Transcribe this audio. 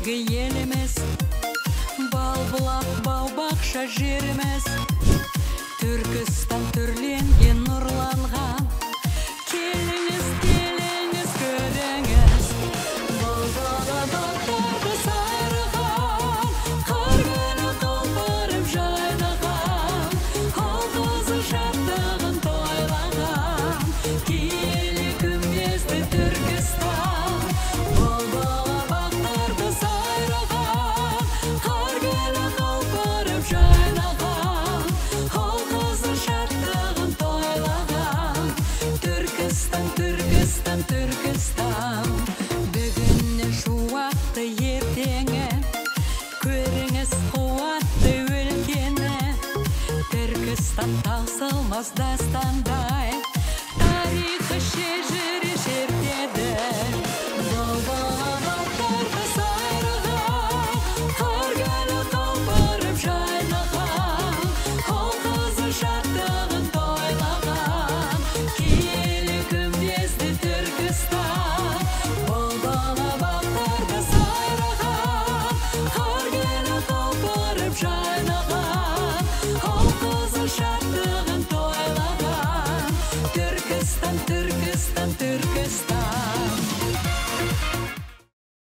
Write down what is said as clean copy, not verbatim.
ізгі еліміз, бал-бұлақ бау-бақша жеріміз, Түркістан түрленген нұрланған, келіңіз, келіңіз, көріңіз, бұл бақтарды сайраған, қар күні құлпырып жайнаған, ұл-қызы шаттығын тойлаған, киелі күмбезді Түркістан, бұл бақтарды сайраған, қар күні құлпырып жайнаған, ұл-қызы шаттығын тойлаған, Түркістан, Түркістан, Түркістан. Бүгіннің шуақты ертеңі, көріңіз қуатты өлкені, Түркістан таусылмас дастандай, тарихы